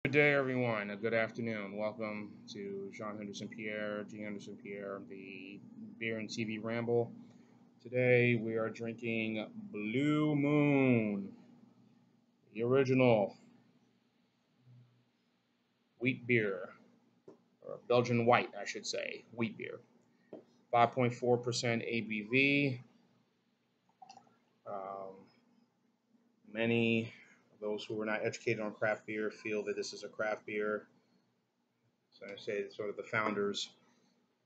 Good day, everyone. Good afternoon. Welcome to Jean Henderson Pierre, G. Henderson Pierre, the Beer and TV Ramble. Today we are drinking Blue Moon, the original wheat beer, or Belgian white, I should say, wheat beer. 5.4% ABV. Many of those who are not educated on craft beer feel that this is a craft beer. So I say it's sort of the founders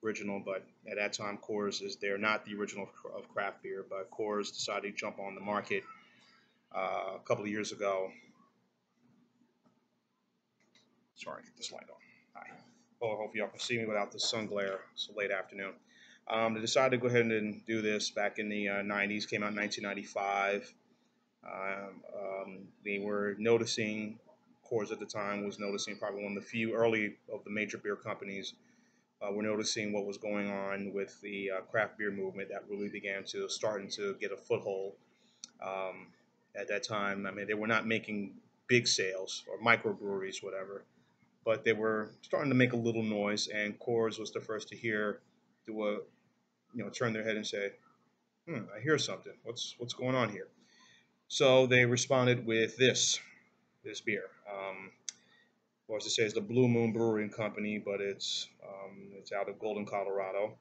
original, but at that time, COORS is they're not the original of craft beer, but COORS decided to jump on the market a couple of years ago. Sorry, get this light on. Hi. Oh, I hope y'all can see me without the sun glare. It's a late afternoon. They decided to go ahead and do this back in the 90s, came out in 1995. They were noticing, COORS at the time was noticing, probably one of the few early of the major beer companies we're noticing what was going on with the craft beer movement that really began to starting to get a foothold at that time. I mean, they were not making big sales or microbreweries, whatever, but they were starting to make a little noise. And COORS was the first to turn their head and say, "I hear something. What's going on here?" So they responded with this beer. Or as to say, it's the Blue Moon Brewing Company, but it's out of Golden, Colorado.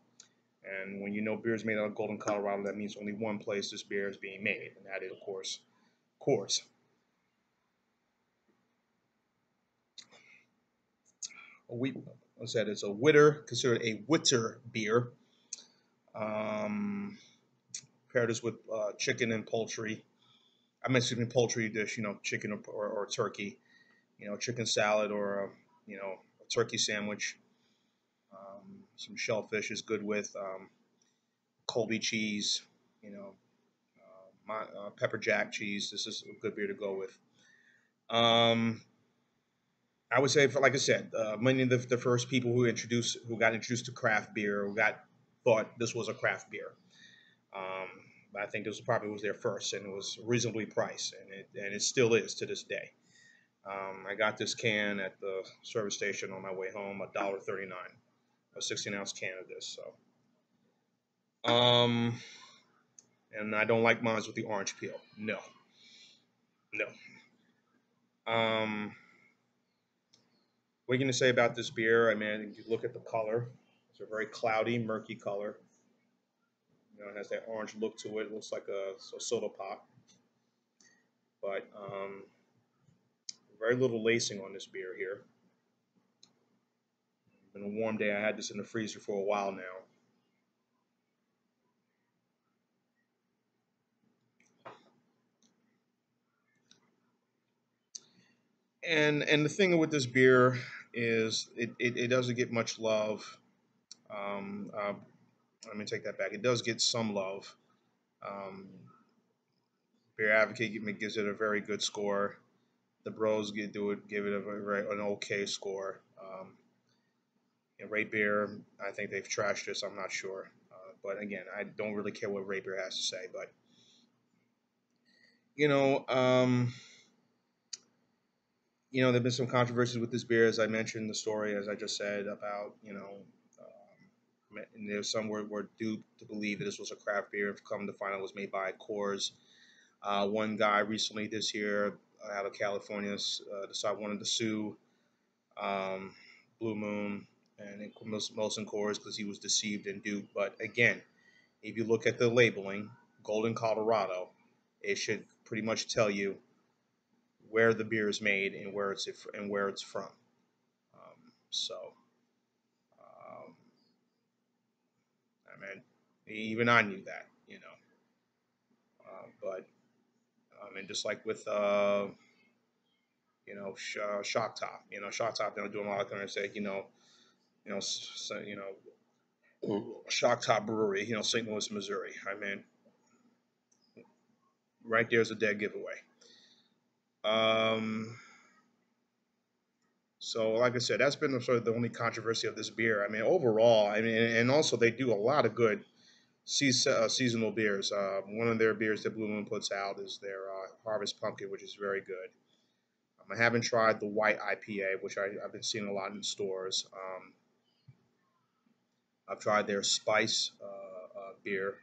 And when you know beer is made out of Golden, Colorado, that means only one place this beer is being made, and that is, of course, COORS. I said it's a Witter, considered a Witter beer. Um, Pair this with chicken and poultry. I'm assuming poultry dish, chicken or turkey, chicken salad or a turkey sandwich. Some shellfish is good with Colby cheese, you know, pepper jack cheese. This is a good beer to go with. Um, I would say, like I said, many of the first people who got introduced to craft beer, thought this was a craft beer. Um, I think this probably was their first, and it was reasonably priced, and it still is to this day. I got this can at the service station on my way home, $1.39, a 16-ounce can of this. So, and I don't like mine with the orange peel. No, no. What are you going to say about this beer? I mean, you look at the color. It's a very cloudy, murky color. It has that orange look to it. It looks like a soda pop. But very little lacing on this beer here. Been a warm day. I had this in the freezer for a while now. And the thing with this beer is it doesn't get much love. Um, uh, Let me take that back. It does get some love. Um, Beer Advocate gives it a very good score. The Bros give it an okay score. And Rate Beer, I think they've trashed this. I'm not sure, but again, I don't really care what Rate Beer has to say. But you know, um, there've been some controversies with this beer, as I mentioned the story, as I just said about and there's some were duped to believe that this was a craft beer. Come to find out, it was made by COORS. One guy recently this year out of California wanted to sue um, Blue Moon and Molson Coors because he was deceived and duped. But again, if you look at the labeling, Golden, Colorado, it should pretty much tell you where the beer is made and where it's from. So, I mean, even I knew that. But I mean, just like with Shock Top. Shock Top, they're doing a lot of things. Say, so, Shock Top Brewery, St. Louis, Missouri. I mean, right there's a dead giveaway. Um, so, like I said, that's been sort of the only controversy of this beer. I mean, overall, I mean, and also they do a lot of good seasonal beers. One of their beers that Blue Moon puts out is their Harvest Pumpkin, which is very good. I haven't tried the white IPA, which I've been seeing a lot in stores. I've tried their spice beer,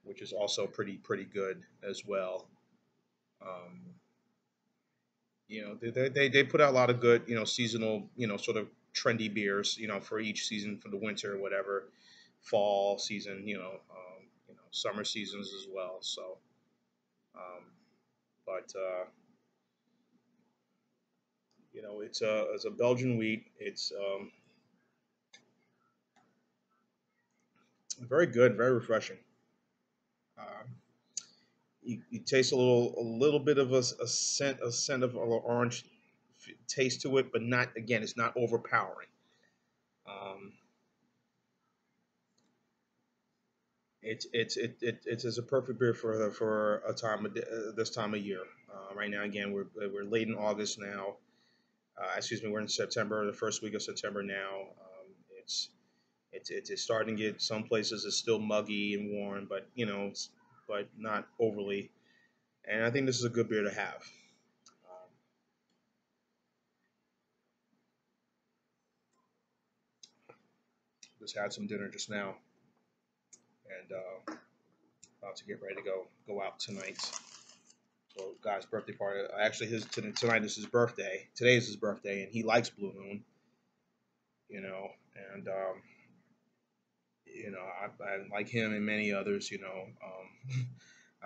which is also pretty good as well. Um, they put out a lot of good, seasonal, sort of trendy beers, for each season, for the winter or whatever, fall season, summer seasons as well. So, um, but it's a Belgian wheat. It's very good, very refreshing. Um, you taste a little bit of a scent of a little orange taste to it, but not again. It's not overpowering. Um, it's a perfect beer for a time of this time of year. Right now, again, we're late in August now. Excuse me, we're in September, the first week of September now. It's it's starting to get some places it's still muggy and warm, but but not overly. And I think this is a good beer to have. Um, just had some dinner just now, and about to get ready to go out tonight. So, guy's birthday party. Actually, tonight is his birthday. Today is his birthday, and he likes Blue Moon. You know, and I like him and many others.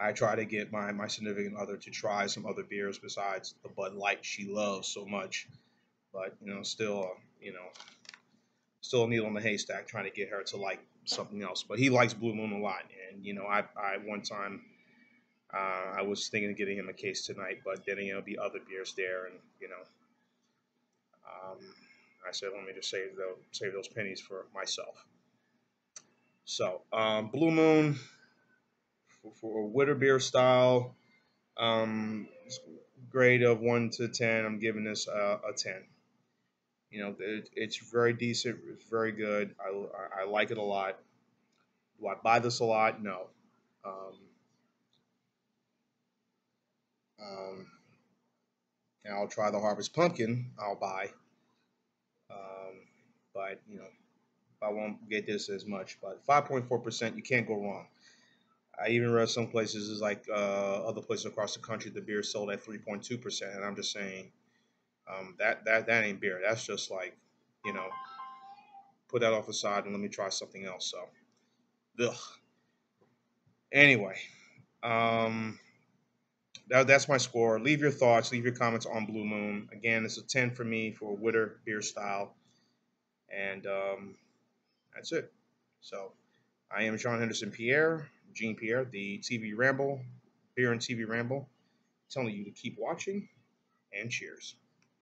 I try to get my significant other to try some other beers besides the Bud Light she loves so much. But still a needle in the haystack trying to get her to like something else. But he likes Blue Moon a lot, and I one time I was thinking of getting him a case tonight, but then there'll be other beers there, and um, I said let me just save those pennies for myself. So Blue Moon for Witter beer style. Grade of 1 to 10. I'm giving this a 10. It's very decent. It's very good. I like it a lot. Do I buy this a lot? No. Um, um, and I'll try the Harvest Pumpkin. I'll buy. Um, but I won't get this as much. But 5.4%, you can't go wrong. I even read some places is like other places across the country, the beer sold at 3.2%, and I'm just saying that ain't beer. That's just like you know put that off the side and let me try something else. So, ugh. Anyway, um, that's my score. Leave your thoughts, leave your comments on Blue Moon. Again, it's a 10 for me for Witter beer style, and that's it. So, I am Sean Henderson Pierre, Jean Pierre, the TV Ramble, Beer and TV Ramble, telling you to keep watching and cheers.